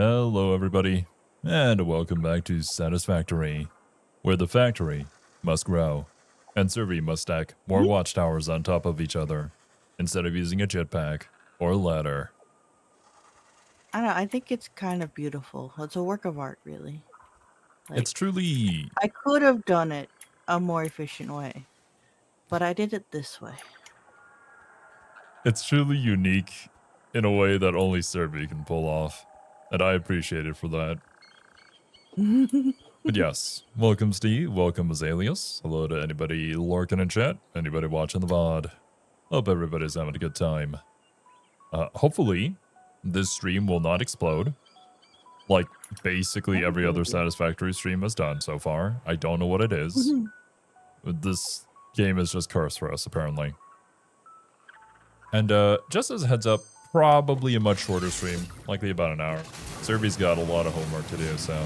Hello, everybody, and welcome back to Satisfactory, where the factory must grow, and Survey must stack more watchtowers on top of each other, instead of using a jetpack or ladder. I don't know, I think it's kind of beautiful. It's a work of art, really. It's Like, truly, I could have done it a more efficient way, but I did it this way. it's truly unique in a way that only Survey can pull off, and I appreciate it for that. But yes, welcome Steve, welcome Azaleas, hello to anybody lurking in chat, anybody watching the VOD. Hope everybody's having a good time. Hopefully, this stream will not explode, like basically every other Satisfactory stream has done so far. I don't know what it is. But this game is just cursed for us, apparently. And just as a heads up, probably a much shorter stream, likely about an hour. Survey's got a lot of homework to do, so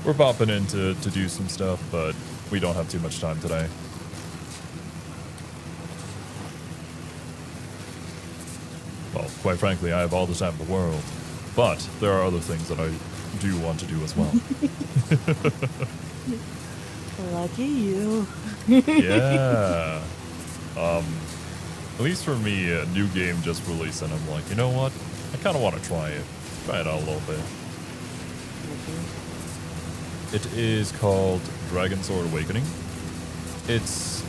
we're popping in to do some stuff, but we don't have too much time today. Well, quite frankly, I have all the time in the world, but there are other things that I do want to do as well. Lucky you. Yeah. At least for me, a new game just released, and I'm like, you know what? I kind of want to try it out a little bit. It is called Dragon Sword Awakening. It's...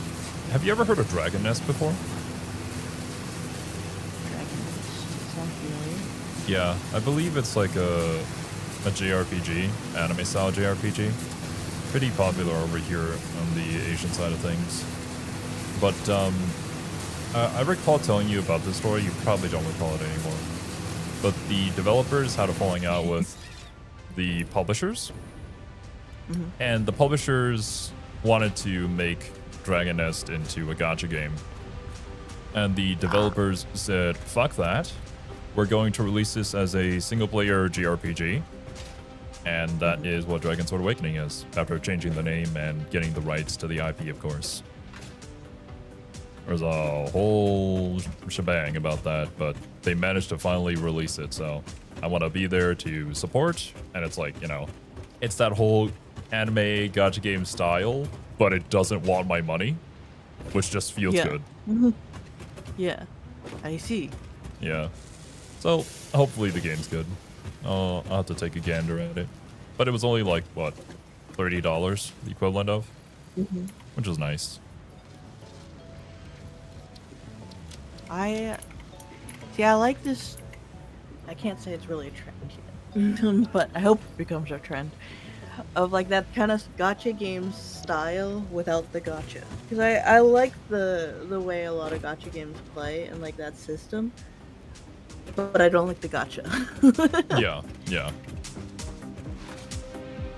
Have you ever heard of Dragon Nest before? Yeah, I believe it's like a JRPG, anime-style JRPG. Pretty popular over here on the Asian side of things. But, I recall telling you about this story. You probably don't recall it anymore. But the developers had a falling out with the publishers. And the publishers wanted to make Dragon Nest into a gacha game. And the developers said, fuck that. We're going to release this as a single-player JRPG. And that is what Dragon Sword Awakening is, after changing the name and getting the rights to the IP, of course. There's a whole shebang about that, but they managed to finally release it, so I want to be there to support. And it's like, you know, it's that whole anime gacha game style, but it doesn't want my money, which just feels good. Yeah, I see. Yeah. So, hopefully the game's good. I'll have to take a gander at it. But it was only like, what, $30, the equivalent of? Which is nice. I like this. I can't say it's really a trend yet, but I hope it becomes a trend of like that kind of gacha game style without the gacha. Because I like the way a lot of gacha games play and like that system, but I don't like the gacha. Yeah.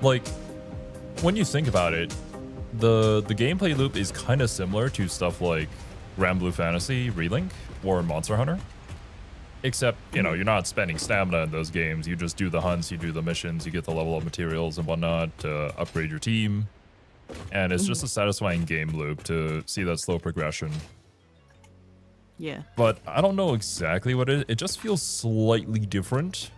Like, when you think about it, the gameplay loop is kind of similar to stuff like Grand Blue Fantasy, Relink, or Monster Hunter. Except, you know, you're not spending stamina in those games. You just do the hunts, you do the missions, you get the level up materials and whatnot to upgrade your team. And it's just a satisfying game loop to see that slow progression. Yeah. But I don't know exactly what it is. It just feels slightly different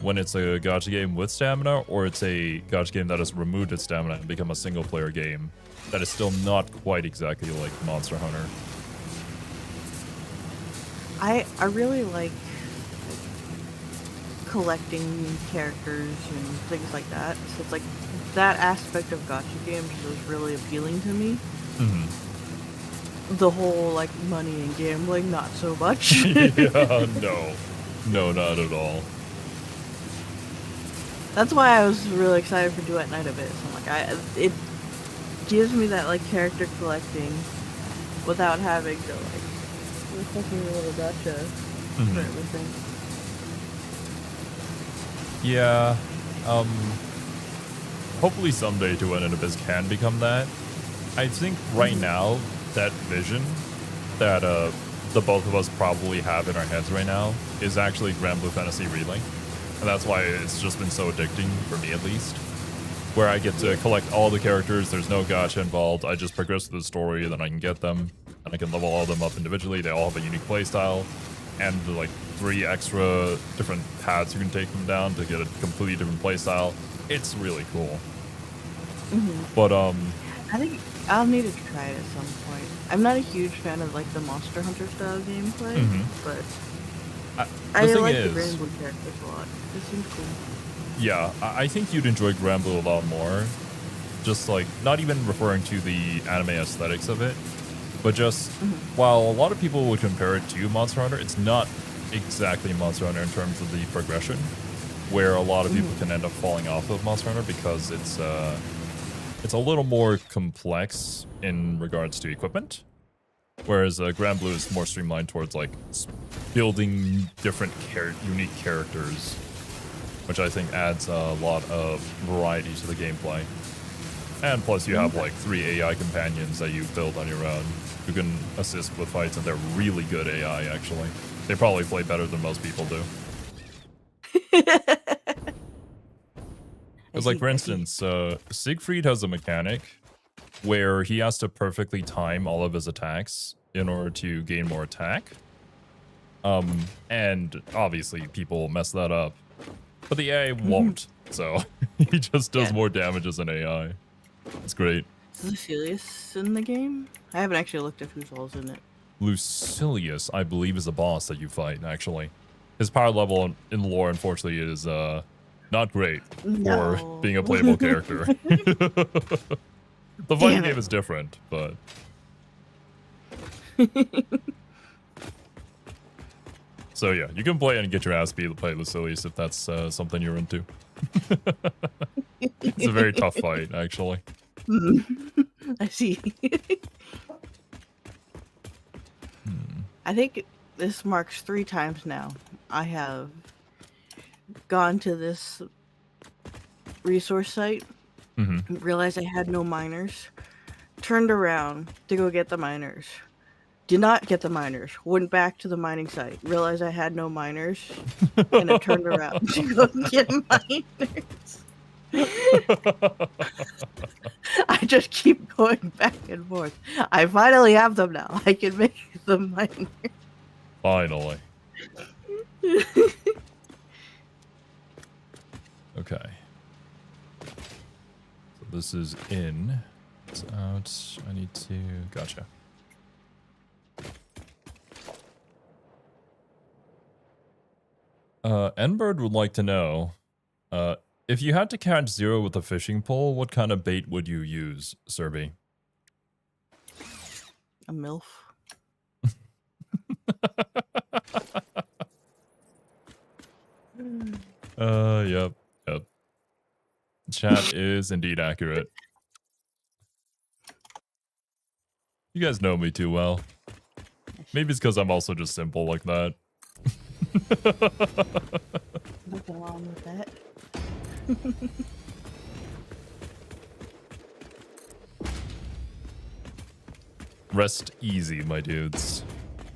when it's a gacha game with stamina, or it's a gacha game that has removed its stamina and become a single-player game that is still not quite exactly like Monster Hunter. I really like collecting characters and things like that. So it's like that aspect of gacha games is really appealing to me. The whole like money and gambling, not so much. Yeah, no, not at all. That's why I was really excited for Duet Night Abyss. I'm like, it gives me that like character collecting without having to like fucking little gacha for everything. Yeah, hopefully someday Duet and Abyss can become that. I think right now, that vision that the both of us probably have in our heads right now is actually Grand Blue Fantasy Relink. And that's why it's just been so addicting, for me at least. Where I get to collect all the characters, there's no gacha involved, I just progress through the story, then I can get them, and I can level all of them up individually, they all have a unique playstyle. and like 3 extra different paths you can take them down to get a completely different playstyle. It's really cool. But I think I'll need to try it at some point. I'm not a huge fan of like the Monster Hunter style gameplay, but I the thing like is, the Grand Blue characters a lot. This seems cool. yeah, I think you'd enjoy Grand Blue a lot more. Just like, not even referring to the anime aesthetics of it, but just while a lot of people would compare it to Monster Hunter, it's not exactly Monster Hunter in terms of the progression, where a lot of people can end up falling off of Monster Hunter because it's a little more complex in regards to equipment, whereas Grand Blue is more streamlined towards like building different unique characters, which I think adds a lot of variety to the gameplay. And plus you have like 3 AI companions that you build on your own who can assist with fights, and they're really good AI actually. They probably play better than most people do. Because like for instance, Siegfried has a mechanic where he has to perfectly time all of his attacks in order to gain more attack. And obviously people mess that up, but the AI won't, so he just does more damage as an AI. It's great. Is Lucilius in the game? I haven't actually looked at who's all's in it. Lucilius, I believe, is a boss that you fight, actually. His power level in lore, unfortunately, is not great for being a playable character. The fighting game is different, but... So yeah, you can play and get your ass beat to play Lucilius if that's something you're into. It's a very tough fight, actually. I see. I think this marks 3 times now I have gone to this resource site, realized I had no miners, turned around to go get the miners, did not get the miners, went back to the mining site, realized I had no miners, and I turned around to go get miners. I just keep going back and forth. I finally have them now. I can make the miners. Finally. Okay. So this is in. It's out. I need to... Gotcha. Nbird would like to know, if you had to catch 0 with a fishing pole, what kind of bait would you use, Serby? A MILF. Yep. Chat is indeed accurate. You guys know me too well. Maybe it's because I'm also just simple like that. Nothing wrong with that. Rest easy, my dudes.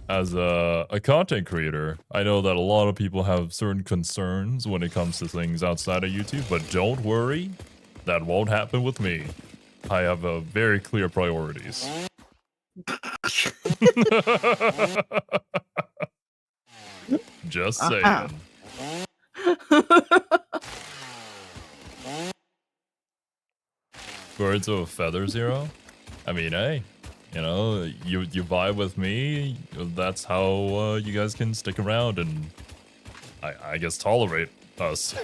As a content creator, I know that a lot of people have certain concerns when it comes to things outside of YouTube, but don't worry, that won't happen with me. I have very clear priorities. Just saying. Birds of a feather, Zero? I mean, hey, you know, you vibe with me, that's how you guys can stick around and I guess tolerate us.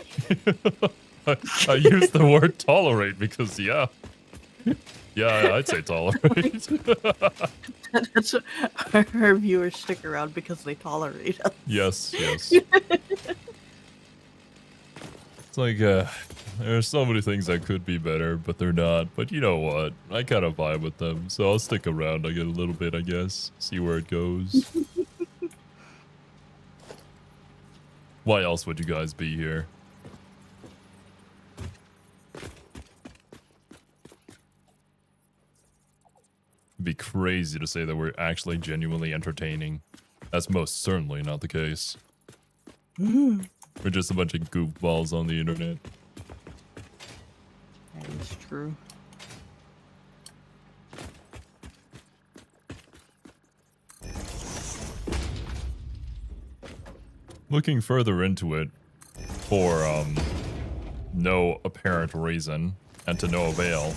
I use the word tolerate because, yeah, I'd say tolerate. That's what our viewers stick around because they tolerate us. Yes. It's like, there are so many things that could be better, but they're not. But you know what? I kind of vibe with them, so I'll stick around. I get a little bit, I guess. See where it goes. Why else would you guys be here? It'd be crazy to say that we're actually genuinely entertaining. That's most certainly not the case. We're just a bunch of goofballs on the internet. That is true. looking further into it for no apparent reason and to no avail,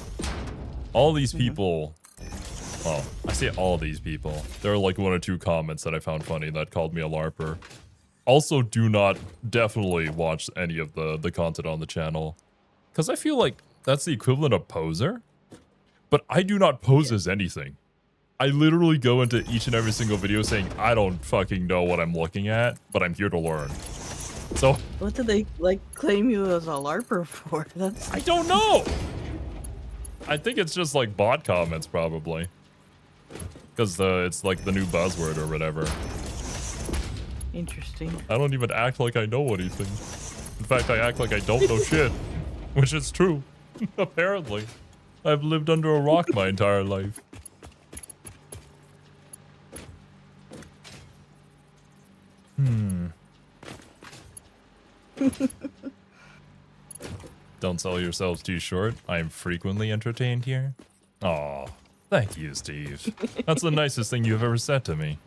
all these people, well, I say all these people, there are like 1 or 2 comments that I found funny that called me a LARPer. Also, do not definitely watch any of the content on the channel, because I feel like that's the equivalent of poser, but I do not pose as anything. I literally go into each and every single video saying, I don't fucking know what I'm looking at, but I'm here to learn. So What did they like claim you as a LARPer for? That's I don't know. I think it's just like bot comments probably, because it's like the new buzzword or whatever. interesting. I don't even act like I know anything. In fact, I act like I don't know shit, which is true. Apparently, I've lived under a rock my entire life. Don't sell yourselves too short. I am frequently entertained here. Aw, thank you, Steve. That's the nicest thing you've ever said to me.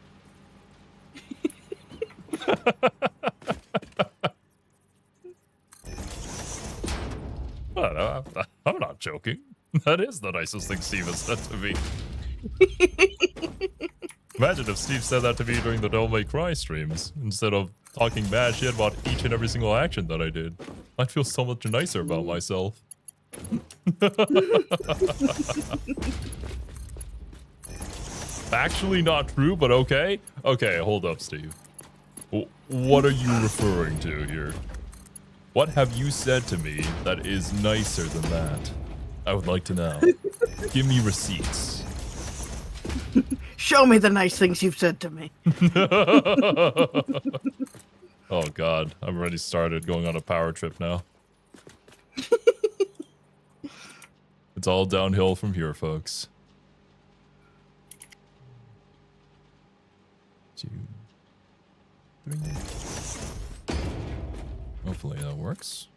But, I'm not joking. That is the nicest thing Steve has said to me. Imagine if Steve said that to me during the Don't Make Cry streams, instead of talking bad shit about each and every single action that I did. I'd feel so much nicer about myself. Actually not true, but okay. Okay, hold up, Steve. What are you referring to here? What have you said to me that is nicer than that? I would like to know. Give me receipts. Show me the nice things you've said to me. Oh god, I'm already started going on a power trip now. It's all downhill from here, folks. 2, 3. Hopefully that works.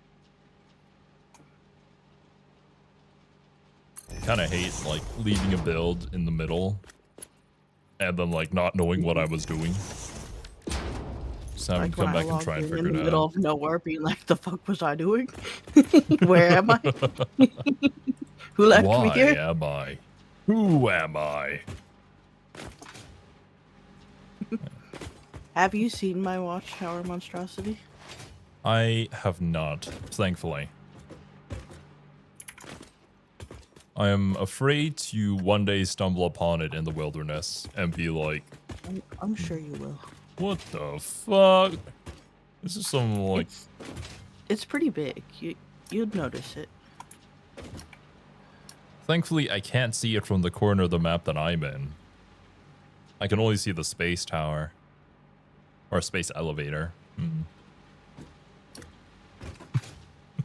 Kind of hate like leaving a build in the middle and then like not knowing what I was doing. Just having to come back and try and figure it out. In the middle of nowhere, being like, "The fuck was I doing? Where am I? Who left me here? Why am I? Who am I?" Have you seen my watchtower monstrosity? I have not, thankfully. I am afraid to one day stumble upon it in the wilderness and be like, I'm sure you will. what the fuck? This is some like... It's pretty big. You'd notice it. Thankfully, I can't see it from the corner of the map that I'm in. I can only see the space tower. Or space elevator.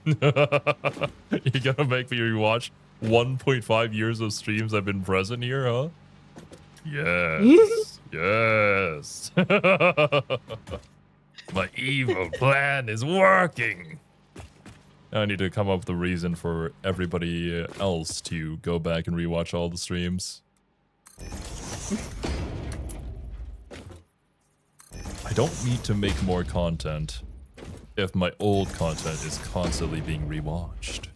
You're gonna make me rewatch 1.5 years of streams I've been present here, huh? Yes. Yes. My evil plan is working. I need to come up with a reason for everybody else to go back and rewatch all the streams. I don't need to make more content if my old content is constantly being rewatched.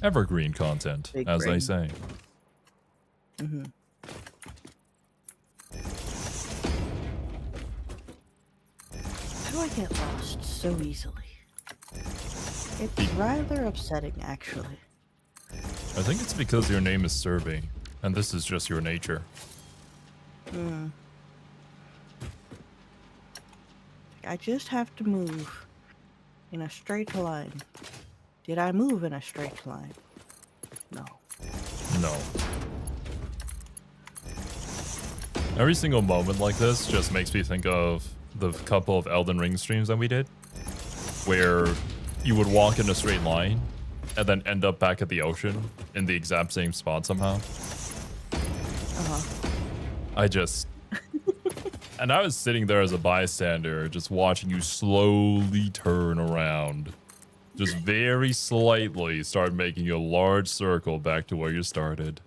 Evergreen content, Big as brain. they say. How do I get lost so easily? It's rather upsetting, actually. I think it's because your name is Serby, and this is just your nature. I just have to move in a straight line. Did I move in a straight line? No. No. Every single moment like this just makes me think of the couple of Elden Ring streams that we did, where you would walk in a straight line and then end up back at the ocean in the exact same spot somehow. I just... And I was sitting there as a bystander, just watching you slowly turn around. Just very slightly start making a large circle back to where you started.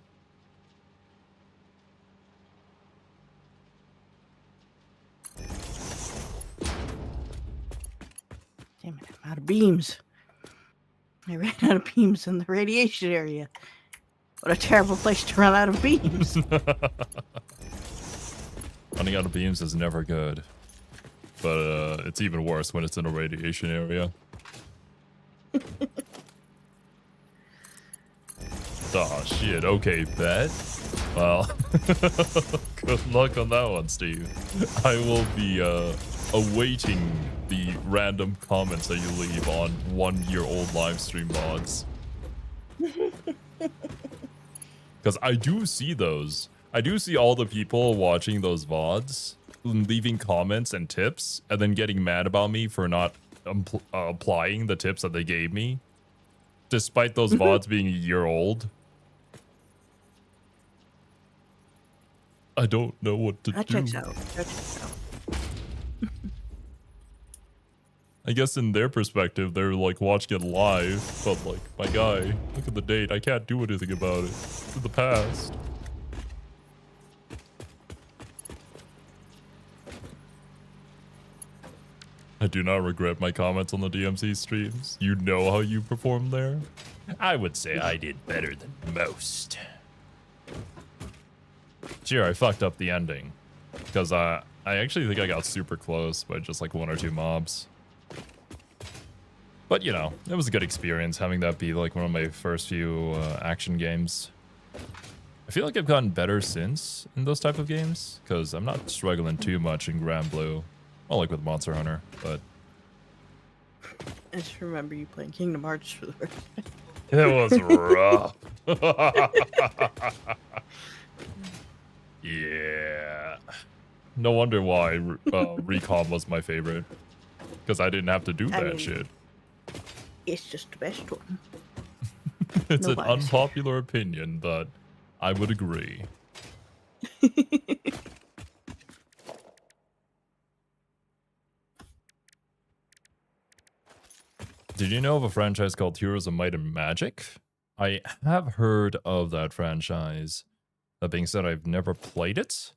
Damn it, I'm out of beams. I ran out of beams in the radiation area. What a terrible place to run out of beams. Running out of beams is never good. But it's even worse when it's in a radiation area. Oh shit, okay, bet. Well, good luck on that one, Steve. I will be awaiting the random comments that you leave on 1-year-old live stream VODs. Because I do see those. I do see all the people watching those VODs, leaving comments and tips, and then getting mad about me for not applying the tips that they gave me, despite those VODs being a year old. I don't know what to do. That checks out. That checks out. I guess in their perspective, they're like watching it live, but like, my guy, look at the date. I can't do anything about it. It's in the past. I do not regret my comments on the DMC streams. You know how you performed there? I would say I did better than most. Sure, I fucked up the ending. Because I actually think I got super close by just like 1 or 2 mobs. But, you know, it was a good experience having that be like one of my first few action games. I feel like I've gotten better since in those type of games, because I'm not struggling too much in Grand Blue. Well, like with Monster Hunter, but... I just remember you playing Kingdom Hearts for the first time. It was rough. Yeah. No wonder why Recon was my favorite. Because I didn't have to do that shit. It's just the best one. It's No an bias. unpopular opinion, but I would agree. Did you know of a franchise called Heroes of Might and Magic? I have heard of that franchise. That being said, I've never played it.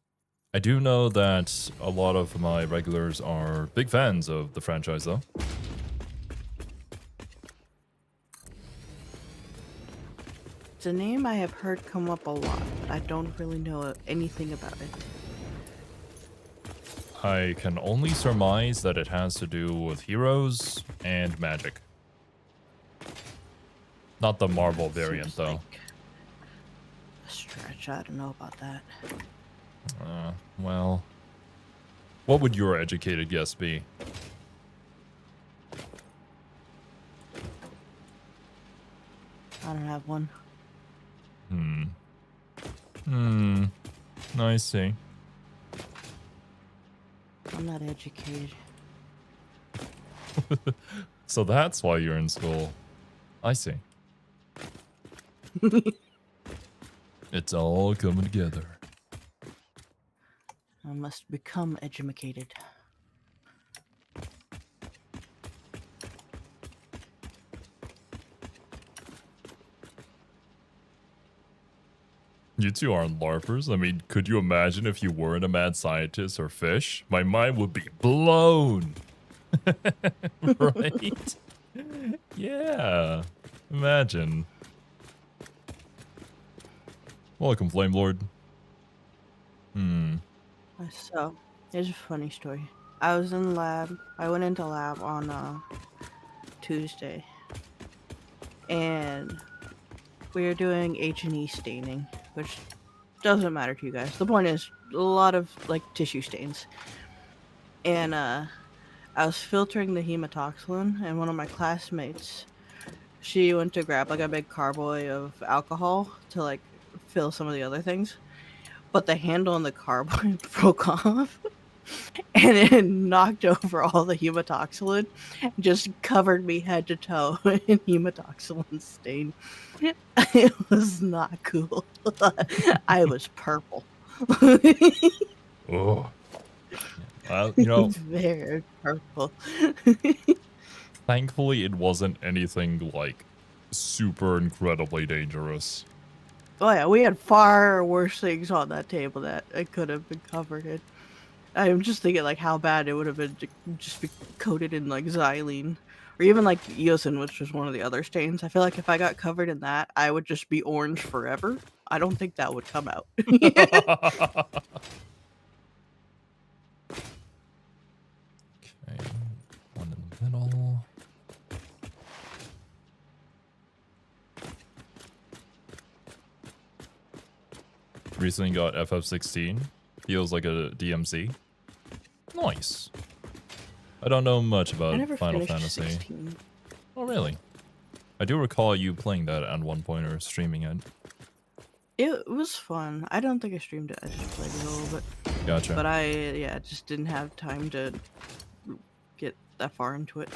I do know that a lot of my regulars are big fans of the franchise, though. It's a name I have heard come up a lot, but I don't really know anything about it. I can only surmise that it has to do with heroes and magic. Not the Marvel variant, Seems though. like a stretch. I don't know about that. Well, what would your educated guess be? I don't have one. I see. I'm not educated. So that's why you're in school. I see. It's all coming together. I must become educated. You two aren't LARPers. I mean, could you imagine if you weren't a mad scientist or fish? My mind would be blown. Right? Yeah. Imagine. Welcome, Flame Lord. So, here's a funny story. I was in lab. I went into lab on Tuesday, and we were doing H&E staining, which doesn't matter to you guys. The point is, a lot of like tissue stains. And I was filtering the hematoxylin, and one of my classmates, she went to grab like a big carboy of alcohol to like fill some of the other things, but the handle on the carboy broke off. And it knocked over all the hematoxylin, and just covered me head to toe in hematoxylin stain. It was not cool. I was purple. Oh. Well, you know, Very purple. thankfully it wasn't anything like super incredibly dangerous. Oh yeah, we had far worse things on that table that it could have been covered in. I'm just thinking like how bad it would have been to just be coated in like xylene Or even like Eosin, which was one of the other stains. I feel like if I got covered in that, I would just be orange forever. I don't think that would come out. Okay, one in the middle. Recently got FF16. Feels like a DMC. Nice. I don't know much I about never Final finished Fantasy. 16. Oh, really? I do recall you playing that at one point or streaming it. It was fun. I don't think I streamed it. I just played it a little bit. Gotcha. But I just didn't have time to get that far into it.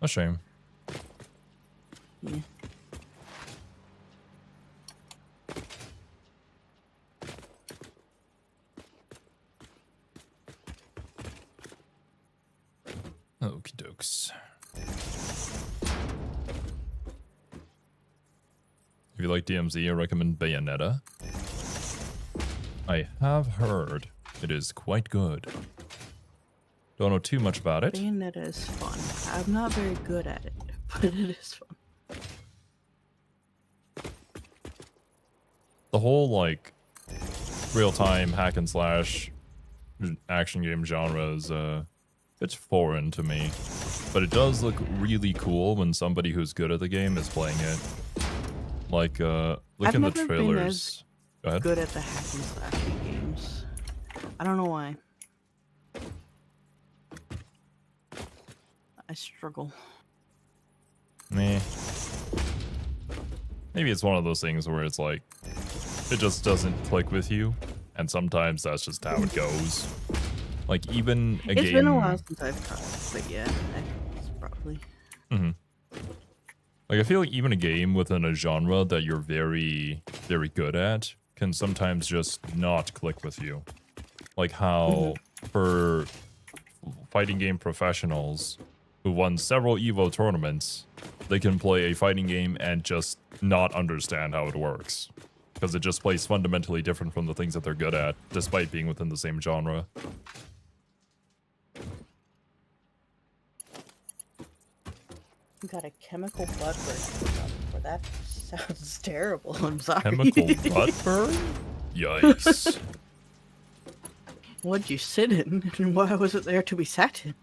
A shame. Yeah. Okie dokes. If you like DMZ, I recommend Bayonetta. I have heard it is quite good. Don't know too much about it. Bayonetta is fun. I'm not very good at it, but it is fun. The whole, like, real-time hack and slash action game genre is, it's foreign to me. But it does look really cool when somebody who's good at the game is playing it. Like, look I've in the never been trailers. Go ahead. Good at the hack and slash games. I don't know why. I struggle. Meh. Maybe it's one of those things where it's like, it just doesn't click with you. And sometimes that's just how it goes. Like, even a game... It's been a while since I've tried, but yeah, it's probably... Mm-hmm. Like, I feel like even a game within a genre that you're very, very good at can sometimes just not click with you. Like how, for fighting game professionals who won several EVO tournaments, they can play a fighting game and just not understand how it works. Because it just plays fundamentally different from the things that they're good at, despite being within the same genre. You got a chemical butt burn. That sounds terrible. I'm sorry. Chemical butt burn? Yikes. What'd you sit in? And why was it there to be sat in?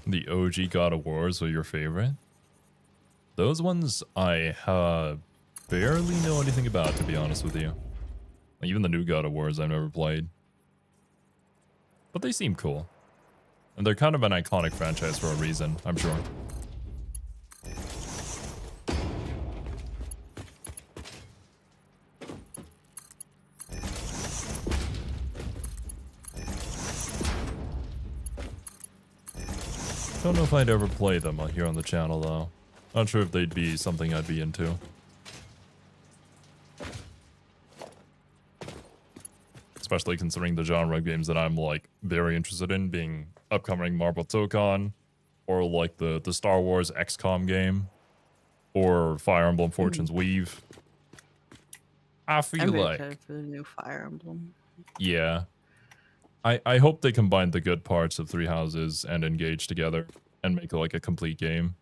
The OG God of Wars are your favorite? Those ones I barely know anything about, to be honest with you. Even the new God of Wars I've never played. But they seem cool. And they're kind of an iconic franchise for a reason, I'm sure. Don't know if I'd ever play them here on the channel, though. Not sure if they'd be something I'd be into. Especially considering the genre of games that I'm, like, very interested in, being upcoming Marvel Tokon, or, like, the Star Wars XCOM game, or Fire Emblem Fortune's Weave. I feel I'm very like... excited for the new Fire Emblem. Yeah. I hope they combine the good parts of Three Houses and Engage together and make it like a complete game.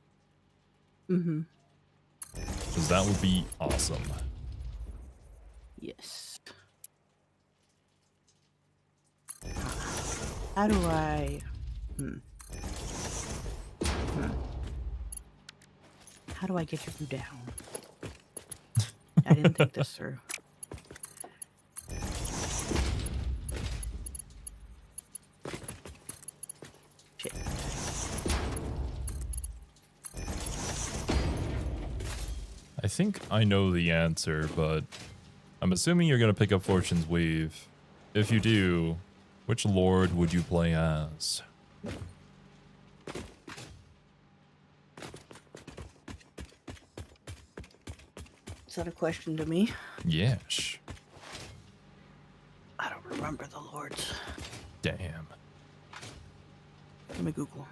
Mm-hmm. Because that would be awesome. Yes. How do I... How do I get you down? I didn't think this through. Shit. I think I know the answer, but I'm assuming you're going to pick up Fortune's Weave. If you do, which lord would you play as? Is that a question to me? Yes. I don't remember the lords. Damn. Let me Google.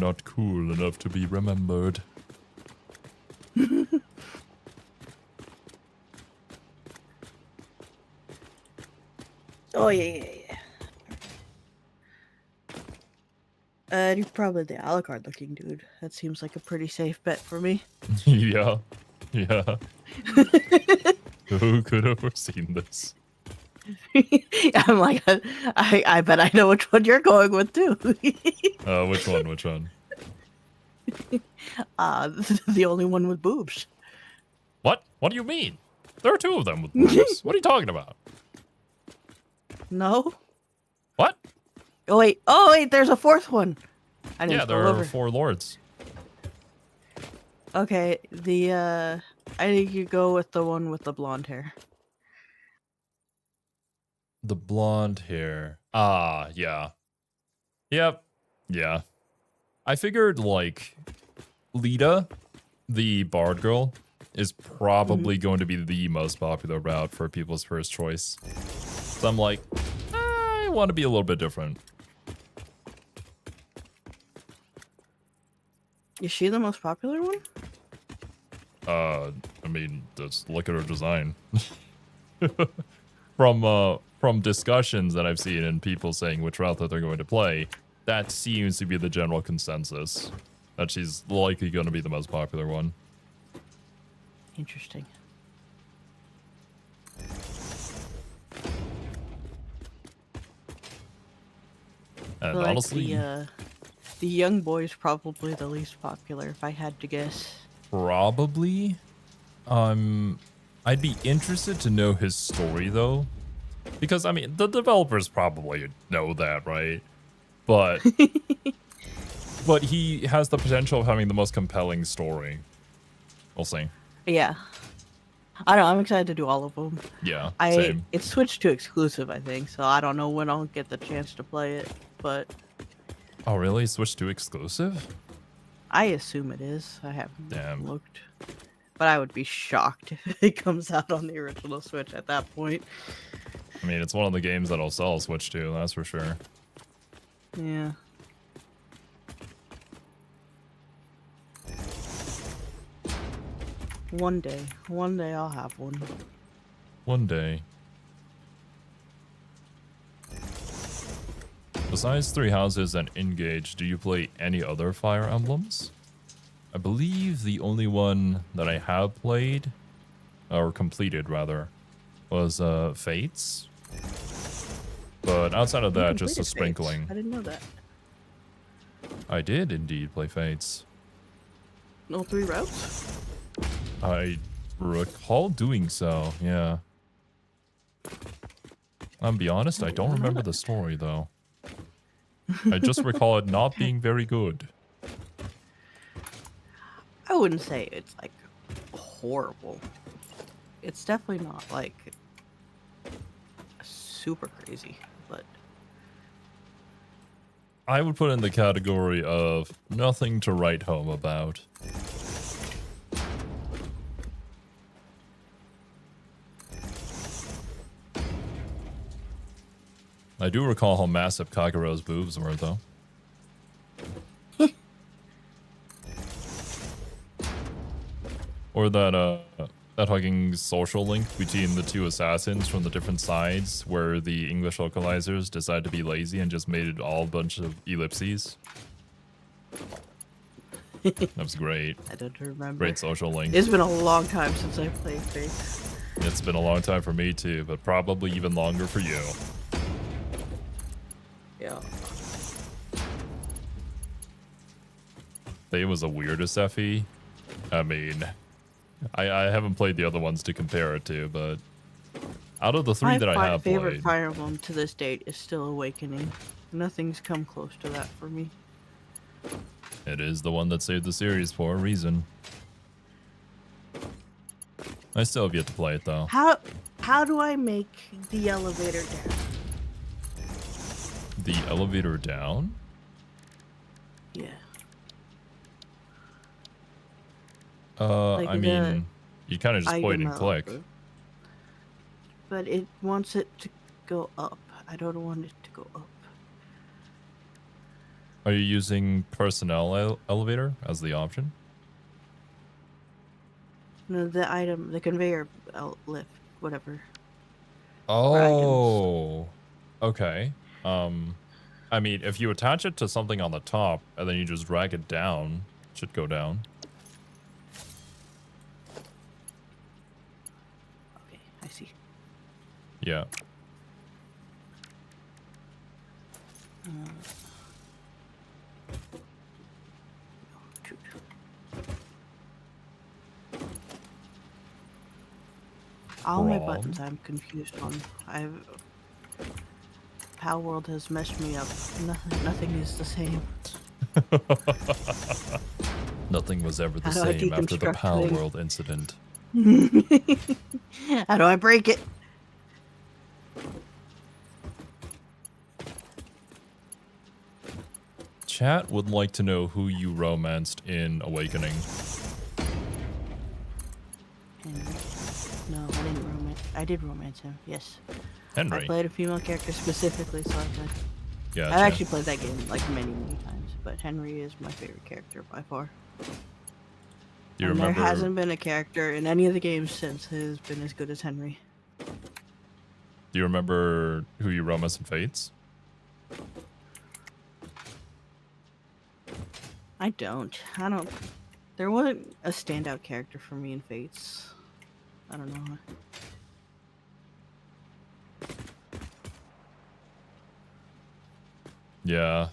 not cool enough to be remembered. Oh yeah. You're probably the Alucard looking dude. That seems like a pretty safe bet for me. Yeah. Yeah. Who could have foreseen this? I'm like, I bet I know which one you're going with too. Which one? Which one? The only one with boobs. What? What do you mean? There are two of them with boobs. What are you talking about? No. What? Oh wait, there's a fourth one. I didn't Yeah, there are 4 lords. Okay, I think you go with the one with the blonde hair. The blonde hair. Ah, yeah. Yep. Yeah. I figured, like, Lita, the bard girl, is probably going to be the most popular route for people's first choice. So I'm like, I want to be a little bit different. Is she the most popular one? I mean, just look at her design. From discussions that I've seen and people saying which route that they're going to play, that seems to be the general consensus. That she's likely going to be the most popular one. Interesting. And Like honestly, the young boy's probably the least popular, if I had to guess. probably. I'd be interested to know his story though, because I mean the developers probably know that, right? But but he has the potential of having the most compelling story. We'll see. Yeah. I don't know, I'm excited to do all of them. Yeah, same. It's switched to exclusive, I think, so I don't know when I'll get the chance to play it, but Oh, really? Switch to exclusive? I assume it is. I haven't Damn. looked. But I would be shocked if it comes out on the original Switch at that point. I mean, it's one of the games that I'll sell Switch to, that's for sure. Yeah. One day I'll have one. One day. Besides Three Houses and Engage, do you play any other Fire Emblems? I believe the only one that I have played, or completed rather, was Fates. But outside of that, just a sprinkling. I didn't know that. I did indeed play Fates. No 3 routes? I recall doing so, yeah. I'll be honest, I don't remember the story though. I just recall it not being very good. I wouldn't say it's like horrible. It's definitely not like super crazy, but I would put it in the category of nothing to write home about. I do recall how massive Kagero's boobs were, though. Or that fucking social link between the two assassins from the different sides, where the English localizers decided to be lazy and just made it all a bunch of ellipses. That was great. I don't remember. Great social link. It's been a long time since I played Fates. It's been a long time for me too, but probably even longer for you. Yeah. They was the weirdest FE. I mean, I haven't played the other ones to compare it to, but out of the 3 that I have favorite played, Fire Emblem to this date is still Awakening. Nothing's come close to that for me. it is the one that saved the series for a reason. I still have yet to play it though. How do I make the elevator down? The elevator down? Yeah. I mean, you kind of just point and click. But it wants it to go up. I don't want it to go up. Are you using personnel elevator as the option? No, the item, the conveyor lift, whatever. For items. Oh, okay. I mean, if you attach it to something on the top and then you just drag it down, it should go down. Okay, I see. Yeah. Shoot. All my Wrong. buttons I'm confused on. Pal World has messed me up. Nothing is the same. Nothing was ever the How do I same after the deconstruct Pal things? World incident. How do I break it? Chat would like to know who you romanced in Awakening. No, I didn't romance. I did romance him. Yes. Henry. I played a female character specifically, so I could. Yeah. I've actually played that game like many times, but Henry is my favorite character by far. Do you and remember? There hasn't been a character in any of the games since who has been as good as Henry. Do you remember who you romanced in Fates? I don't. There wasn't a standout character for me in Fates. I don't know. Yeah.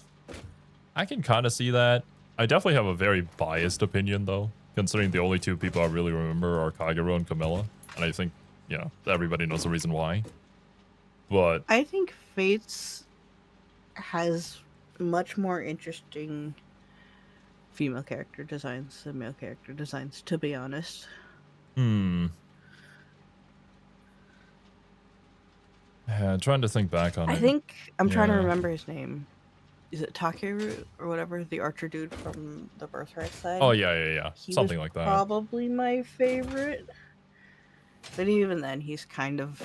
I can kind of see that. I definitely have a very biased opinion, though, considering the only two people I really remember are Kagero and Camilla. And I think, you know, everybody knows the reason why. But I think Fates has much more interesting female character designs than male character designs, to be honest. Yeah, I'm trying to think back on it. I think I'm trying to Yeah. remember his name. Is it Takeru or whatever? The archer dude from the Birthright side? Oh, yeah. He Something was like that. probably my favorite. But even then, he's kind of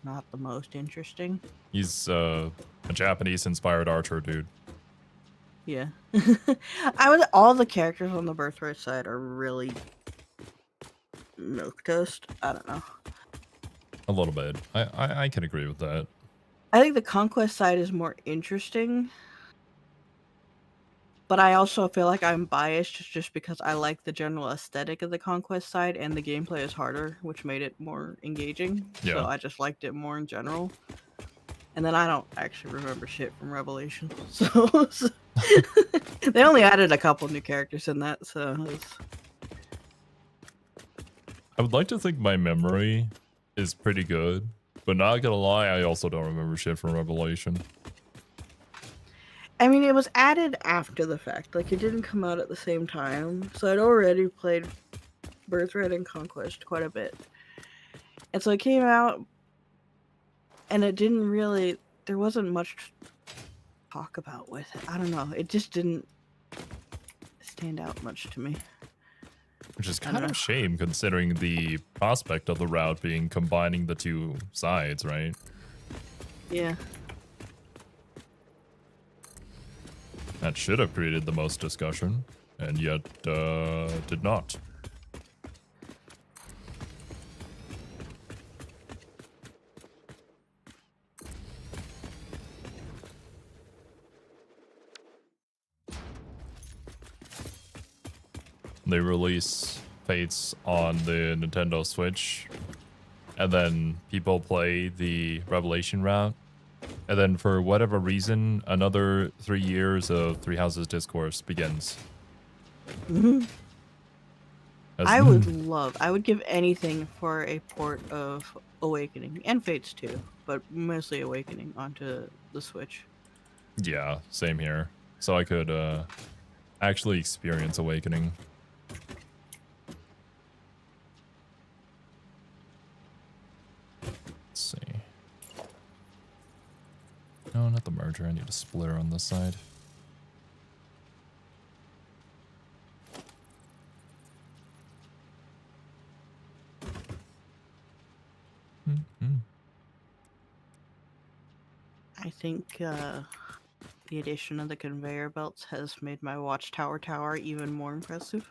not the most interesting. He's a Japanese-inspired archer dude. Yeah. All the characters on the Birthright side are really milquetoast. I don't know. A little bit. I can agree with that. I think the Conquest side is more interesting. But I also feel like I'm biased just because I like the general aesthetic of the Conquest side and the gameplay is harder, which made it more engaging. Yeah. So I just liked it more in general. And then I don't actually remember shit from Revelation. So they only added a couple new characters in that, so I would like to think my memory is pretty good, but not gonna lie, I also don't remember shit from Revelation. I mean, it was added after the fact. Like, it didn't come out at the same time. So I'd already played Birthright and Conquest quite a bit. And so it came out, and it didn't really... There wasn't much to talk about with it. I don't know. It just didn't stand out much to me. Which is kind of a shame, considering the prospect of the route being combining the two sides, right? Yeah. That should have created the most discussion, and yet did not. They release Fates on the Nintendo Switch, and then people play the Revelation route, and then for whatever reason, another 3 years of Three Houses Discourse begins. I would give anything for a port of Awakening, and Fates too, but mostly Awakening onto the Switch. Yeah, same here. So I could actually experience Awakening. Let's see. No, not the merger. I need a splitter on this side. I think the addition of the conveyor belts has made my watchtower tower even more impressive.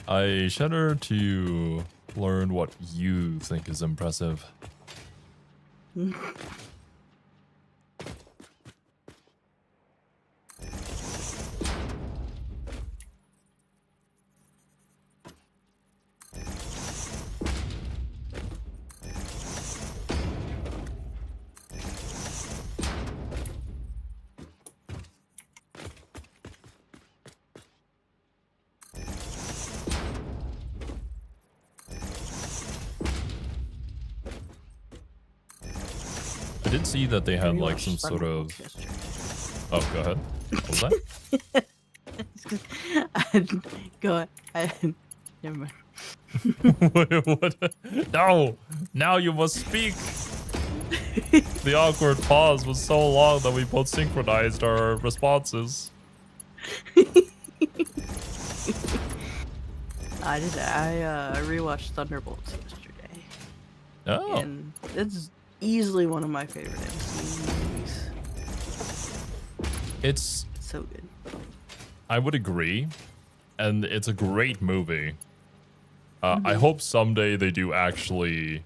I shudder to learn what you think is impressive. I did see that they had like some sort of... Oh, go ahead. What was that? Go ahead. Never mind. What? No! Now you must speak! The awkward pause was so long that we both synchronized our responses. I rewatched Thunderbolts yesterday. Oh. And it's easily one of my favorite MCU movies. It's so good. I would agree. And it's a great movie. I hope someday they do actually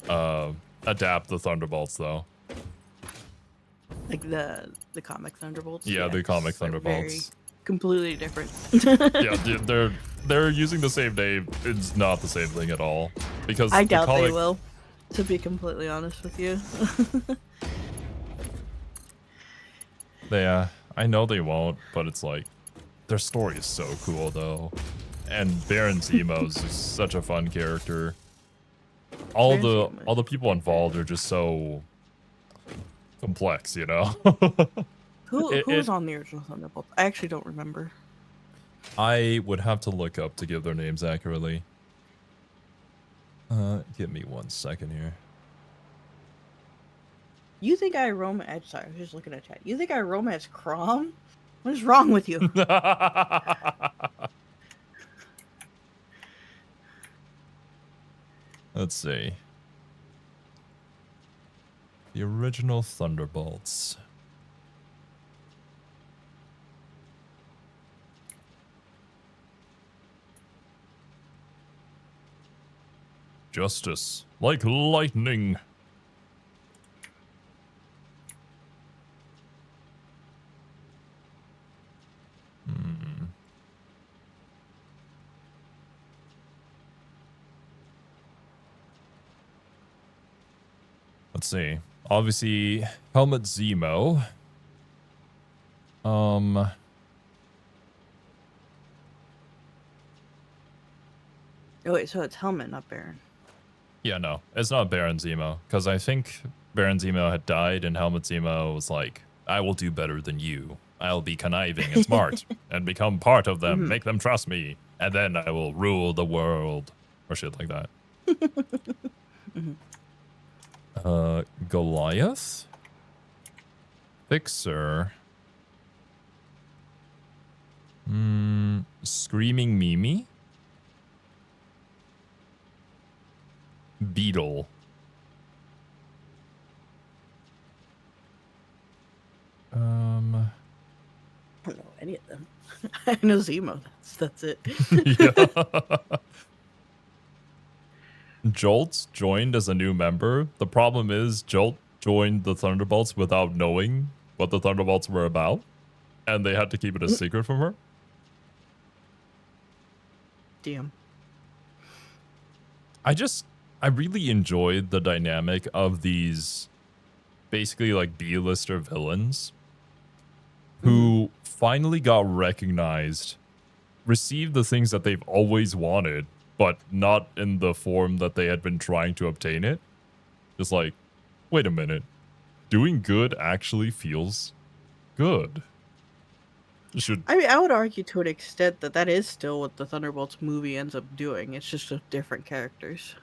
adapt the Thunderbolts, though. Like the comic Thunderbolts? Yeah, the comic Thunderbolts. Completely different. Yeah, they're using the same name. It's not the same thing at all. Because I doubt they will, to be completely honest with you. Yeah, I know they won't, but it's like, their story is so cool, though. And Baron Zemo's is such a fun character. All the people involved are just so complex, you know? Who was on the original Thunderbolts? I actually don't remember. I would have to look up to give their names accurately. Give me 1 second here. You think I romance... Sorry, I was just looking at chat. You think I romance Crom? What is wrong with you? Let's see. The original Thunderbolts. Justice, like lightning. Let's see. Obviously, Helmut Zemo. Oh wait, so it's Helmet, not Baron. Yeah, no, it's not Baron Zemo, because I think Baron Zemo had died, and Helmut Zemo was like, "I will do better than you. I'll be conniving and smart, and become part of them. Make them trust me, and then I will rule the world," or shit like that. Goliath, Fixer, Screaming Mimi, Beetle, I don't know any of them. I know Zemo. That's it. Yeah. Jolt joined as a new member. The problem is Jolt joined the Thunderbolts without knowing what the Thunderbolts were about, and they had to keep it a secret from her. Damn. I really enjoyed the dynamic of these basically like B-lister villains who finally got recognized, received the things that they've always wanted, but not in the form that they had been trying to obtain it. Just like, wait a minute. Doing good actually feels good. I mean, I would argue to an extent that is still what the Thunderbolts movie ends up doing. It's just with different characters.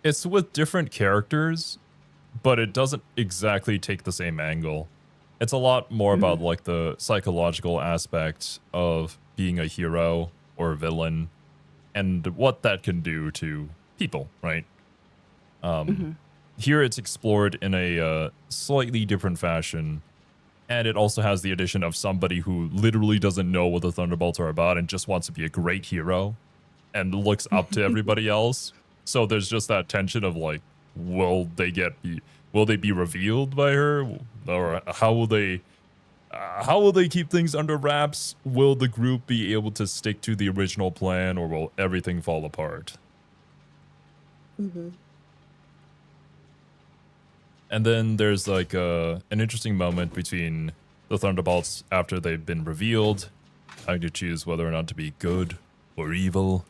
It's with different characters, but it doesn't exactly take the same angle. It's a lot more about like the psychological aspect of being a hero or a villain and what that can do to people, right? here it's explored in a slightly different fashion. And it also has the addition of somebody who literally doesn't know what the Thunderbolts are about and just wants to be a great hero and looks up to everybody else. So there's just that tension of like, will they be revealed by her, or how will they keep things under wraps? Will the group be able to stick to the original plan, or will everything fall apart? Mm-hmm. And then there's like an interesting moment between the Thunderbolts after they've been revealed, having to choose whether or not to be good or evil.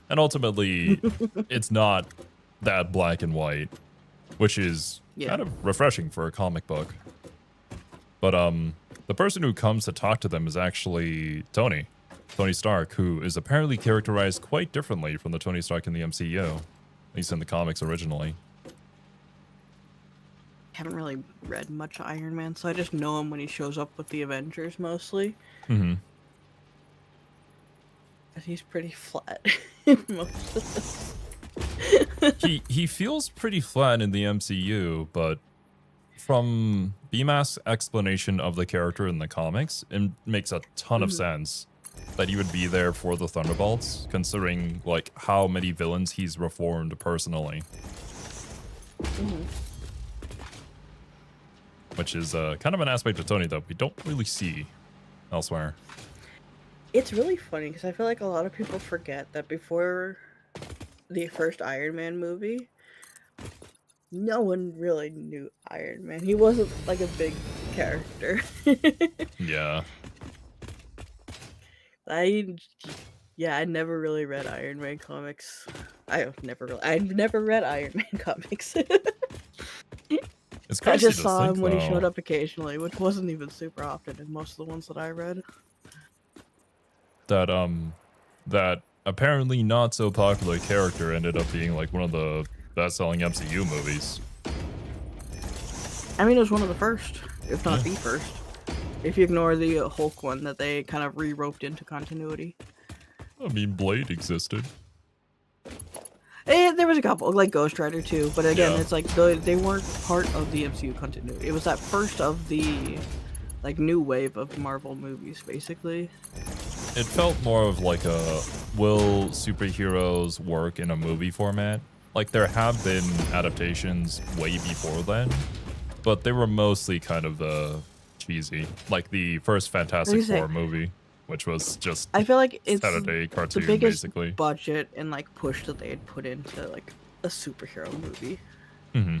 And ultimately, it's not that black and white, which is kind of refreshing for a comic book. But the person who comes to talk to them is actually Tony Stark, who is apparently characterized quite differently from the Tony Stark in the MCU, at least in the comics originally. Haven't really read much Iron Man, so I just know him when he shows up with the Avengers mostly. Mm-hmm. But he's pretty flat. he feels pretty flat in the MCU, but from BMAS's explanation of the character in the comics, it makes a ton of sense that he would be there for the Thunderbolts, considering like how many villains he's reformed personally. Which is kind of an aspect of Tony that we don't really see elsewhere. It's really funny because I feel like a lot of people forget that before the first Iron Man movie, no one really knew Iron Man. He wasn't like a big character. Yeah. I never really read Iron Man comics. I've never read Iron Man comics. It's crazy I just to saw think, him when he though, showed up occasionally, which wasn't even super often in most of the ones that I read. that apparently not so popular character ended up being like one of the best-selling MCU movies. I mean, it was one of the first, if not the first. If you ignore the Hulk one that they kind of re-roped into continuity. I mean, Blade existed. There was a couple, like Ghost Rider too, but again, it's like they weren't part of the MCU continuity. It was that first of the like new wave of Marvel movies, basically. It felt more of like a, will superheroes work in a movie format? Like there have been adaptations way before then, but they were mostly kind of cheesy. Like the first Fantastic Four movie, which was just I feel like it's Saturday cartoon, the biggest basically. budget and like push that they had put into like a superhero movie. Mm-hmm.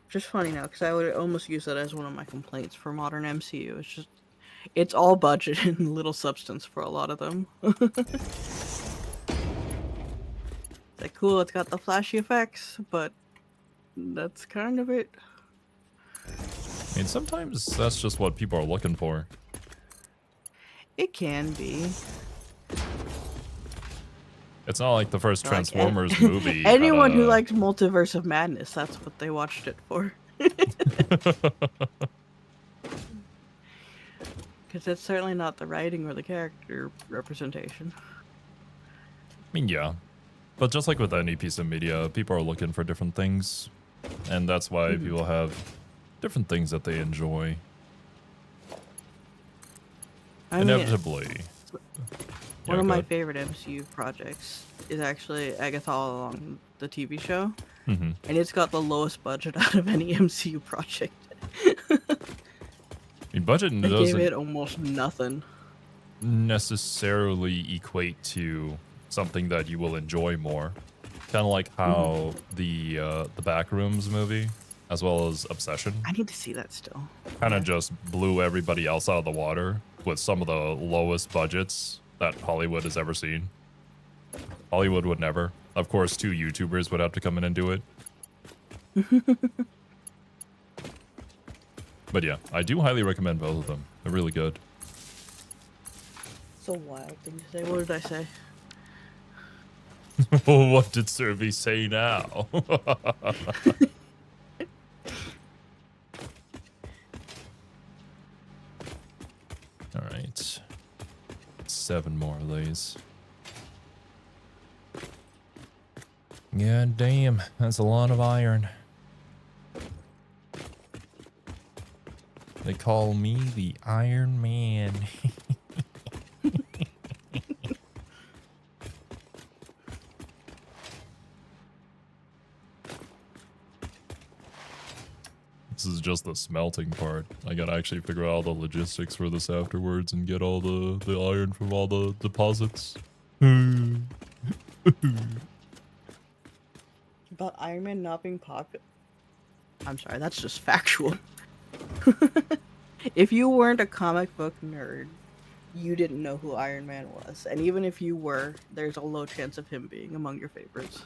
Just funny now, because I would almost use that as one of my complaints for modern MCU. It's just, it's all budget and little substance for a lot of them. It's like, cool, it's got the flashy effects, but that's kind of it. I mean, sometimes that's just what people are looking for. It can be. It's not like the first Transformers movie. Anyone who likes Multiverse of Madness, that's what they watched it for. Because it's certainly not the writing or the character representation. I mean, yeah. But just like with any piece of media, people are looking for different things. And that's why people have different things that they enjoy. Inevitably. One of my favorite MCU projects is actually Agatha All Along, the TV show. And it's got the lowest budget out of any MCU project. I mean, budget they gave it almost nothing. Necessarily equate to something that you will enjoy more. Kind of like how the Backrooms movie, as well as Obsession. I need to see that still. Kind of just blew everybody else out of the water with some of the lowest budgets that Hollywood has ever seen. Hollywood would never. Of course, 2 YouTubers would have to come in and do it. But yeah, I do highly recommend both of them. They're really good. It's a wild thing to say. What did I say? What did Servi say now? All right. 7 more of these. God damn, that's a lot of iron. They call me the Iron Man. This is just the smelting part. I gotta actually figure out all the logistics for this afterwards and get all the iron from all the deposits. About Iron Man not being popular. I'm sorry, that's just factual. If you weren't a comic book nerd, you didn't know who Iron Man was. And even if you were, there's a low chance of him being among your favorites.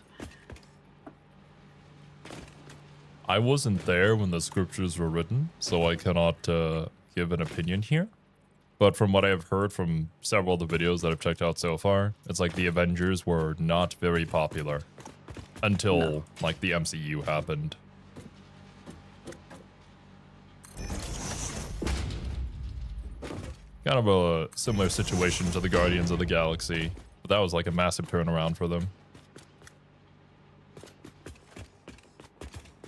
I wasn't there when the scriptures were written, so I cannot give an opinion here. But from what I have heard from several of the videos that I've checked out so far, it's like the Avengers were not very popular until like the MCU happened. Kind of a similar situation to the Guardians of the Galaxy, but that was like a massive turnaround for them.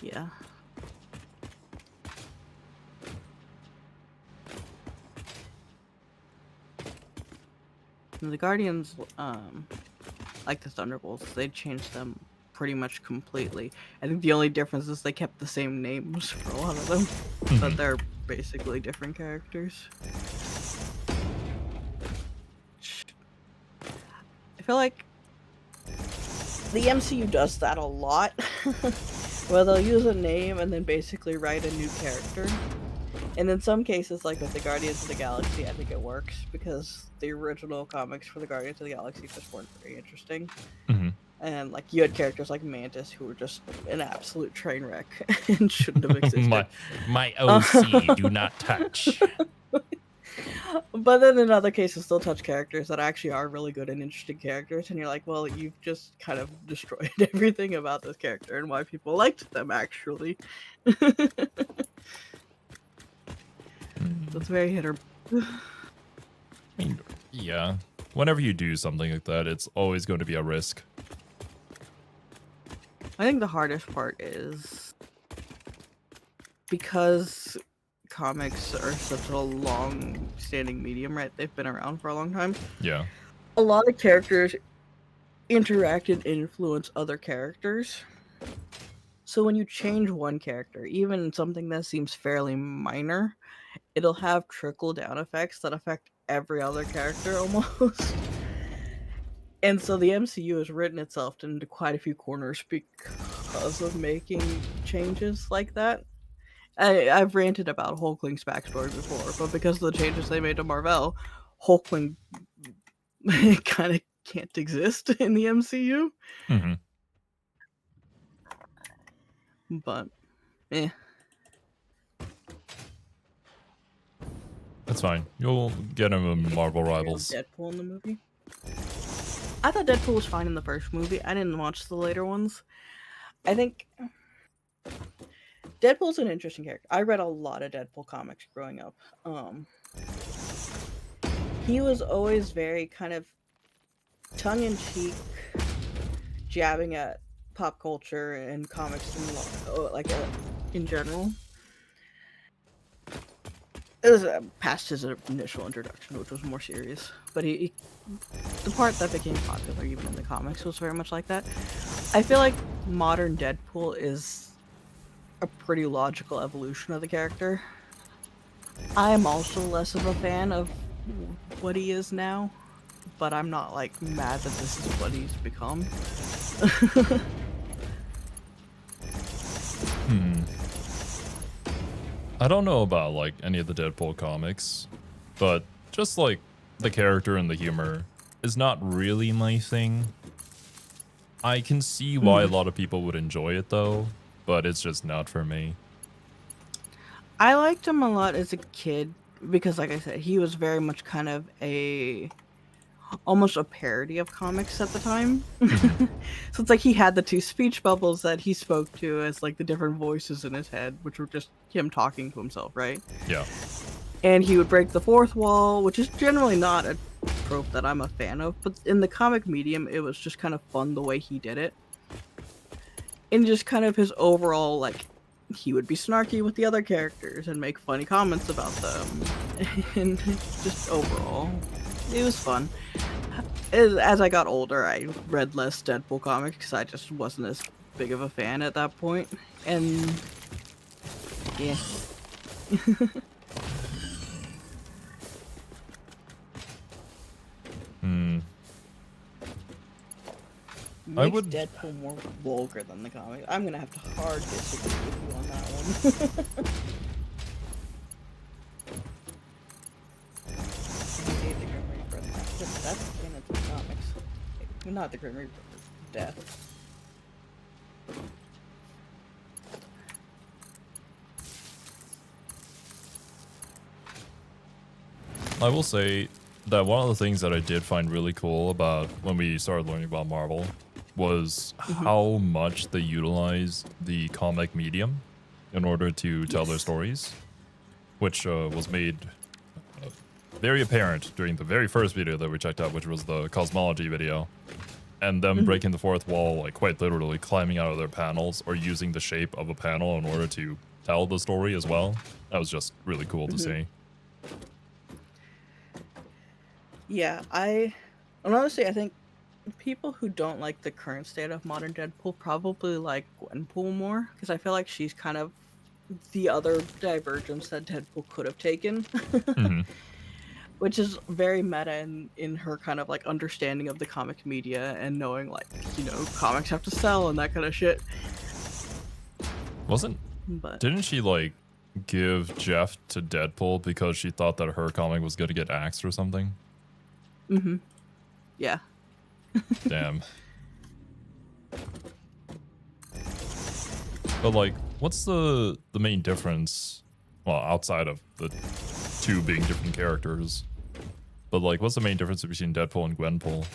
Yeah. The Guardians, like the Thunderbolts, they changed them pretty much completely. I think the only difference is they kept the same names for a lot of them, but they're basically different characters. I feel like the MCU does that a lot, where they'll use a name and then basically write a new character. And in some cases, like with the Guardians of the Galaxy, I think it works because the original comics for the Guardians of the Galaxy just weren't very interesting. And like you had characters like Mantis who were just an absolute train wreck and shouldn't have existed. my OC, do not touch. But then in other cases, they'll touch characters that actually are really good and interesting characters, and you're like, well, you've just kind of destroyed everything about this character and why people liked them, actually. That's very hit or... I mean, yeah. Whenever you do something like that, it's always going to be a risk. I think the hardest part is because comics are such a long-standing medium, right? They've been around for a long time. Yeah. A lot of characters interact and influence other characters. So when you change one character, even something that seems fairly minor, it'll have trickle-down effects that affect every other character almost. And so the MCU has written itself into quite a few corners because of making changes like that. I've ranted about Hulkling's backstory before, but because of the changes they made to Marvel, Hulkling kind of can't exist in the MCU. But, That's fine. You'll get him in Marvel Rivals. Deadpool in the movie? I thought Deadpool was fine in the first movie. I didn't watch the later ones. I think Deadpool's an interesting character. I read a lot of Deadpool comics growing up. He was always very kind of tongue-in-cheek, jabbing at pop culture and comics and in general. It was past his initial introduction, which was more serious. But the part that became popular, even in the comics, was very much like that. I feel like modern Deadpool is a pretty logical evolution of the character. I'm also less of a fan of what he is now, but I'm not like mad that this is what he's become. I don't know about like any of the Deadpool comics, but just like the character and the humor is not really my thing. I can see why a lot of people would enjoy it though, but it's just not for me. I liked him a lot as a kid because, like I said, he was very much kind of almost a parody of comics at the time. So it's like he had the two speech bubbles that he spoke to as like the different voices in his head, which were just him talking to himself, right? Yeah. And he would break the fourth wall, which is generally not a trope that I'm a fan of, but in the comic medium, it was just kind of fun the way he did it. and just kind of his overall, like, he would be snarky with the other characters and make funny comments about them. And just overall, it was fun. As I got older, I read less Deadpool comics because I just wasn't as big of a fan at that point. And yeah. I Makes would- Deadpool more vulgar than the comic. I'm gonna have to hard disagree with you on that one. I hate the Grim Reaper in that. That's in the comics. Not the Grim Reaper, Death. I will say that one of the things that I did find really cool about when we started learning about Marvel was how much they utilize the comic medium in order to tell their stories, which was made very apparent during the very first video that we checked out, which was the cosmology video, and them breaking the fourth wall, like quite literally climbing out of their panels or using the shape of a panel in order to tell the story as well. That was just really cool to see. Yeah, and honestly, I think people who don't like the current state of modern Deadpool probably like Gwenpool more, because I feel like she's kind of the other divergence that Deadpool could have taken. Which is very meta in her kind of like understanding of the comic media and knowing, like, you know, comics have to sell and that kind of shit. Didn't she like give Jeff to Deadpool because she thought that her comic was gonna get axed or something? Yeah. Damn. But like, what's the main difference? Well, outside of the two being different characters, but like, what's the main difference between Deadpool and Gwenpool?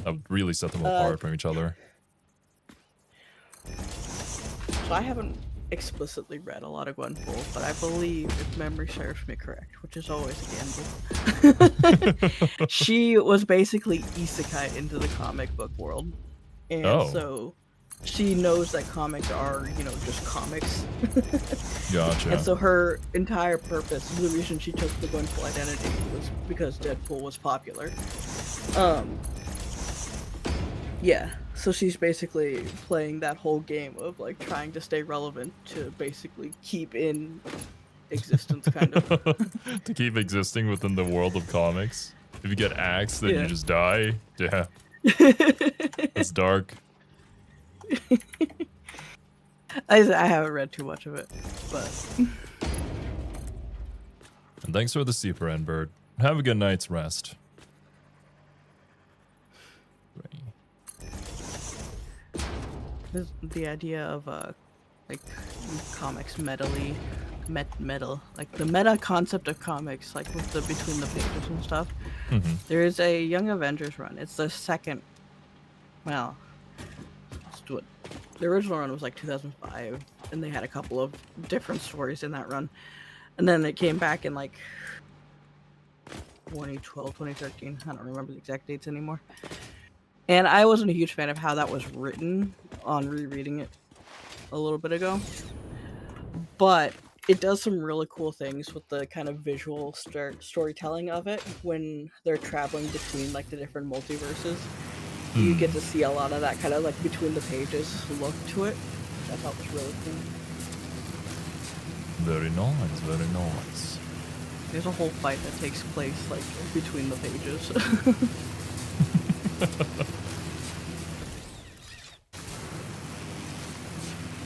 That would really set them apart from each other. So I haven't explicitly read a lot of Gwenpool, but I believe, if memory serves me correct, which is always a gamble, she was basically isekai into the comic book world. And so she knows that comics are, you know, just comics. Gotcha. And so her entire purpose, the reason she took the Gwenpool identity, was because Deadpool was popular. Yeah, so she's basically playing that whole game of like trying to stay relevant to basically keep in existence, kind of. To keep existing within the world of comics. If you get axed, then you just die. Yeah. It's dark. I haven't read too much of it, but... And thanks for the super end, Bird. Have a good night's rest. The idea of like comics metal, like the meta concept of comics, like with the between the pages and stuff. There is a Young Avengers run. It's the second. Well, the original run was like 2005, and they had a couple of different stories in that run, and then it came back in like 2012, 2013. I don't remember the exact dates anymore. And I wasn't a huge fan of how that was written on rereading it a little bit ago. But it does some really cool things with the kind of visual storytelling of it when they're traveling between like the different multiverses. You get to see a lot of that kind of like between the pages look to it. I thought was really cool. Very nice, very nice. There's a whole fight that takes place like between the pages.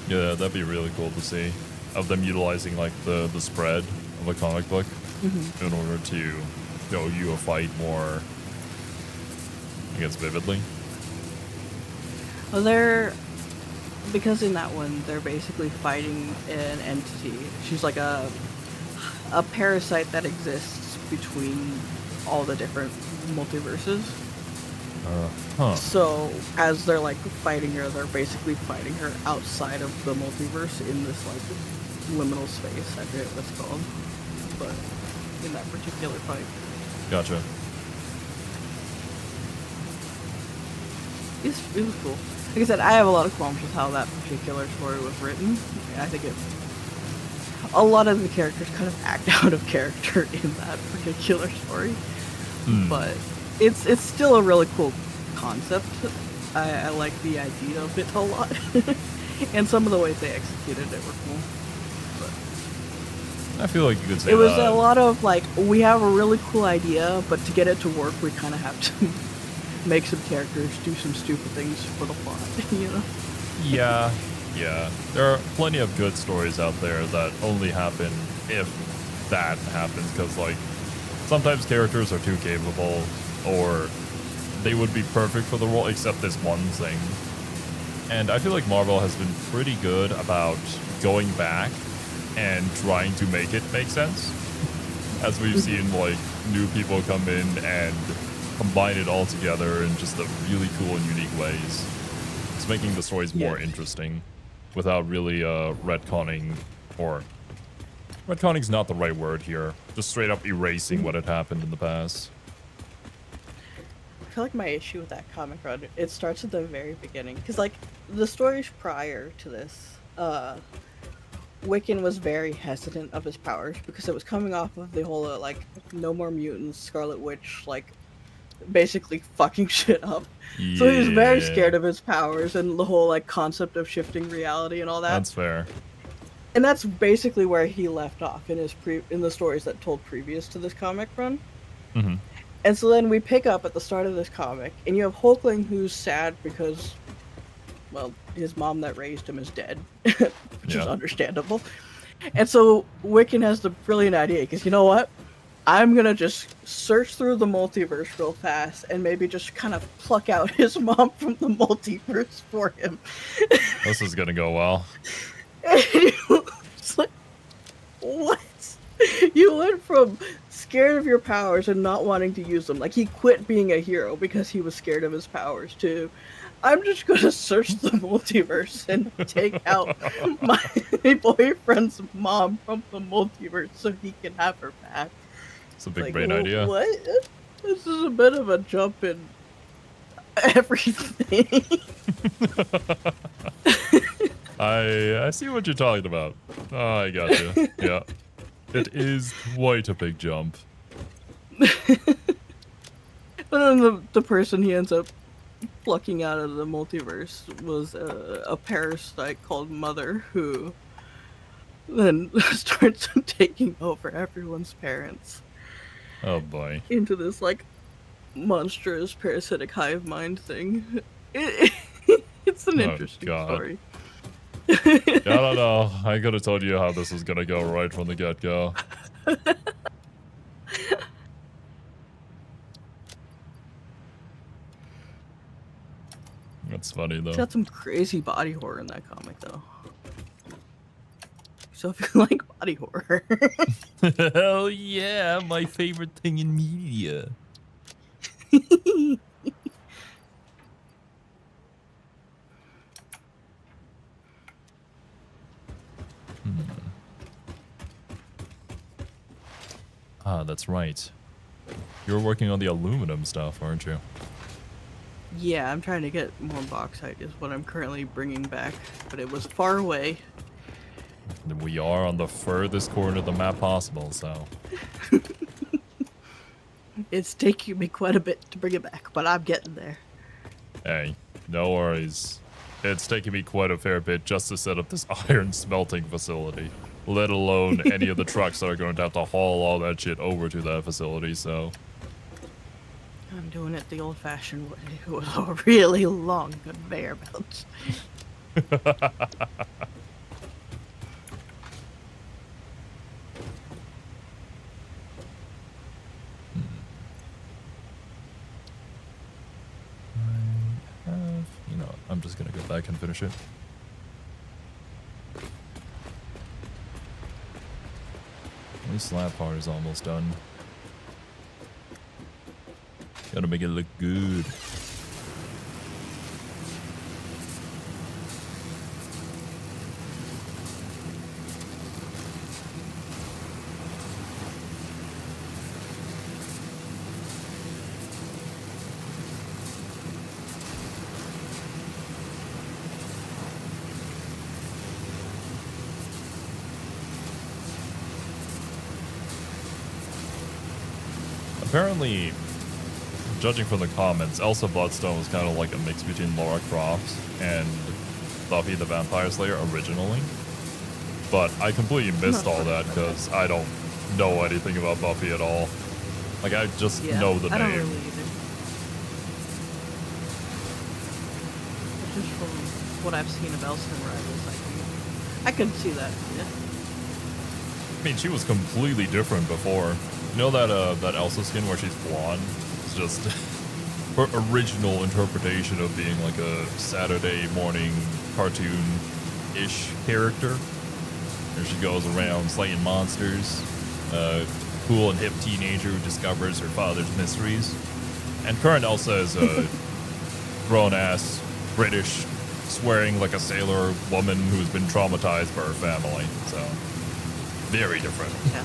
Yeah, that'd be really cool to see. Of them utilizing like the spread of a comic book in order to show you a fight more, I guess, vividly. Well, because in that one they're basically fighting an entity. She's like a parasite that exists between all the different multiverses. So as they're like fighting her, they're basically fighting her outside of the multiverse in this like liminal space. I forget what it's called, but in that particular fight. Gotcha. It was cool. Like I said, I have a lot of qualms with how that particular story was written. I think a lot of the characters kind of act out of character in that particular story. But it's still a really cool concept. I like the idea of it a lot. And some of the ways they executed it were cool. I feel like you could say It was that. a lot of like, we have a really cool idea, but to get it to work, we kind of have to make some characters do some stupid things for the plot, you know? Yeah. There are plenty of good stories out there that only happen if that happens, because, like, sometimes characters are too capable, or they would be perfect for the role, except this one thing. And I feel like Marvel has been pretty good about going back and trying to make it make sense. As we've seen, like, new people come in and combine it all together in just a really cool and unique ways. It's making the stories more interesting without really retconning, or retconning's not the right word here. Just straight up erasing what had happened in the past. I feel like my issue with that comic run, it starts at the very beginning. Because, like, the stories prior to this, Wiccan was very hesitant of his powers because it was coming off of the whole, like, no more mutants, Scarlet Witch, like, basically fucking shit up. Yeah. So he was very scared of his powers and the whole, like, concept of shifting reality and all that. That's fair. And that's basically where he left off in his in the stories that told previous to this comic run. Mm-hmm. And so then we pick up at the start of this comic, and you have Hulkling who's sad because, well, his mom that raised him is dead, which is understandable. And so Wiccan has the brilliant idea, because you know what? I'm gonna just search through the multiverse real fast and maybe just kind of pluck out his mom from the multiverse for him. This is gonna go well. And it's like, what? You went from scared of your powers and not wanting to use them. Like, he quit being a hero because he was scared of his powers, too. I'm just gonna search the multiverse and take out my boyfriend's mom from the multiverse so he can have her back. It's a big brain idea. What? This is a bit of a jump in everything. I see what you're talking about. Oh, I got you. Yeah. It is quite a big jump. But then the person he ends up plucking out of the multiverse was a parasite called Mother, who then starts taking over everyone's parents. Oh boy. Into this, like, monstrous parasitic hive mind thing. It's an interesting story. I don't know. I could have told you how this was gonna go right from the get-go. That's funny, though. It's got some crazy body horror in that comic, though. So if you like body horror... Hell yeah, my favorite thing in media. Ah, that's right. You're working on the aluminum stuff, aren't you? Yeah, I'm trying to get more bauxite is what I'm currently bringing back, but it was far away. We are on the furthest corner of the map possible, so... It's taking me quite a bit to bring it back, but I'm getting there. Hey, no worries. It's taken me quite a fair bit just to set up this iron smelting facility, let alone any of the trucks that are going to have to haul all that shit over to that facility, so... I'm doing it the old-fashioned way with a really long conveyor belt. You know, I'm just gonna go back and finish it. This slab part is almost done. Gotta make it look good. apparently, judging from the comments, Elsa Bloodstone was kind of like a mix between Lara Croft and Buffy the Vampire Slayer originally. But I completely missed all that because I don't know anything about Buffy at all. Like, I just know the I don't name. really either. Just from what I've seen of Elsa and Rivals, I could see that. Yeah. I mean, she was completely different before. You know that Elsa skin where she's blonde? It's just her original interpretation of being like a Saturday morning cartoon-ish character. There she goes around slaying monsters. Cool and hip teenager who discovers her father's mysteries. And current Elsa is a grown-ass British swearing like a sailor woman who's been traumatized by her family. So, very different. Yeah.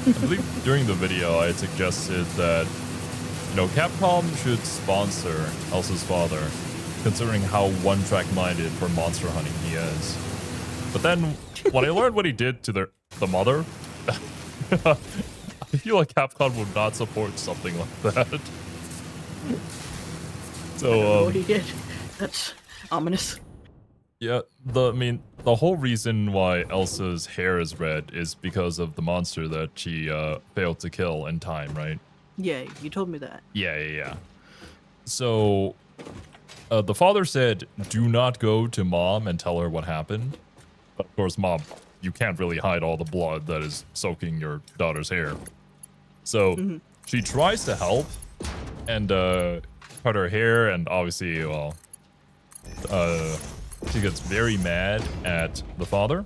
I believe during the video I had suggested that, you know, Capcom should sponsor Elsa's father, considering how one-track minded for monster hunting he is. But then, when I learned what he did to the mother, I feel like Capcom would not support something like that. So, what he did. That's ominous. yeah, the whole reason why Elsa's hair is red is because of the monster that she failed to kill in time, right? Yeah, you told me that. Yeah. So, the father said, do not go to mom and tell her what happened. But of course, mom, you can't really hide all the blood that is soaking your daughter's hair. So, she tries to help and cut her hair, and obviously, well, she gets very mad at the father.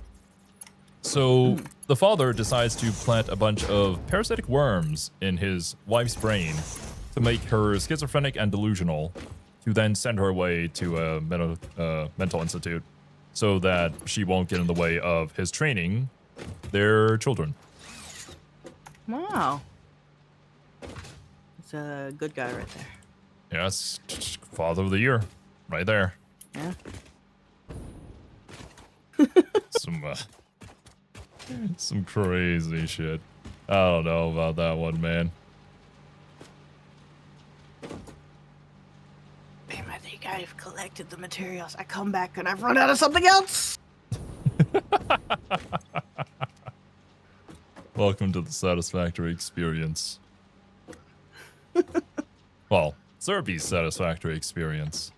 So the father decides to plant a bunch of parasitic worms in his wife's brain to make her schizophrenic and delusional, to then send her away to a mental institute so that she won't get in the way of his training their children. Wow. It's a good guy right there. Yes, father of the year, right there. Yeah. Some crazy shit. I don't know about that one, man. Damn, I think I've collected the materials. I come back and I've run out of something else. Welcome to the Satisfactory experience. Well, Serby's Satisfactory experience.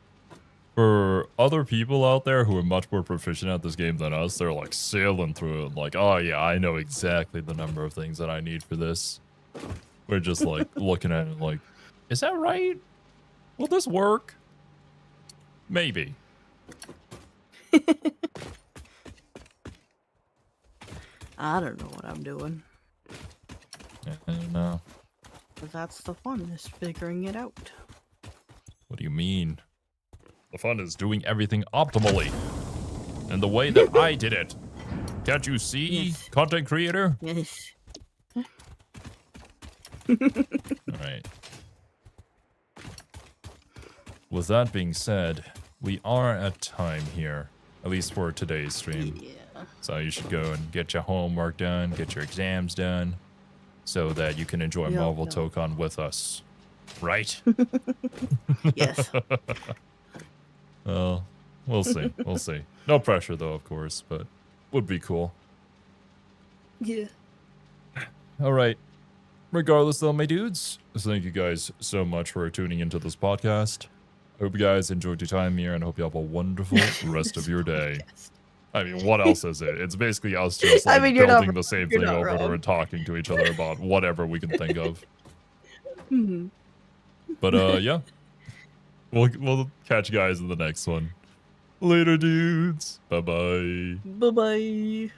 For other people out there who are much more proficient at this game than us, they're like sailing through it like, oh yeah, I know exactly the number of things that I need for this. We're just like looking at it like, is that right? Will this work? Maybe. I don't know what I'm doing. I don't know. But that's the fun, is figuring it out. What do you mean? The fun is doing everything optimally. And the way that I did it. Can't you see, Yes. content creator? Yes. Alright. With that being said, we are at time here. At least for today's stream. Yeah. So you should go and get your homework done, get your exams done, so that you can enjoy Yep, Marvel yep. Tokon with us. Right? Yes. Well, we'll see. We'll see. No pressure, though, of course, but would be cool. Yeah. All right. Regardless, though, my dudes, thank you guys so much for tuning into this podcast. I hope you guys enjoyed your time here, and I hope you have a wonderful rest of your day. I mean, what else is it? It's basically us just like you're not building the same you're thing not over and over wrong. and talking to each other about whatever we can think of. Mhm. But yeah, we'll catch you guys in the next one. Later, dudes. Bye bye. Bye-bye.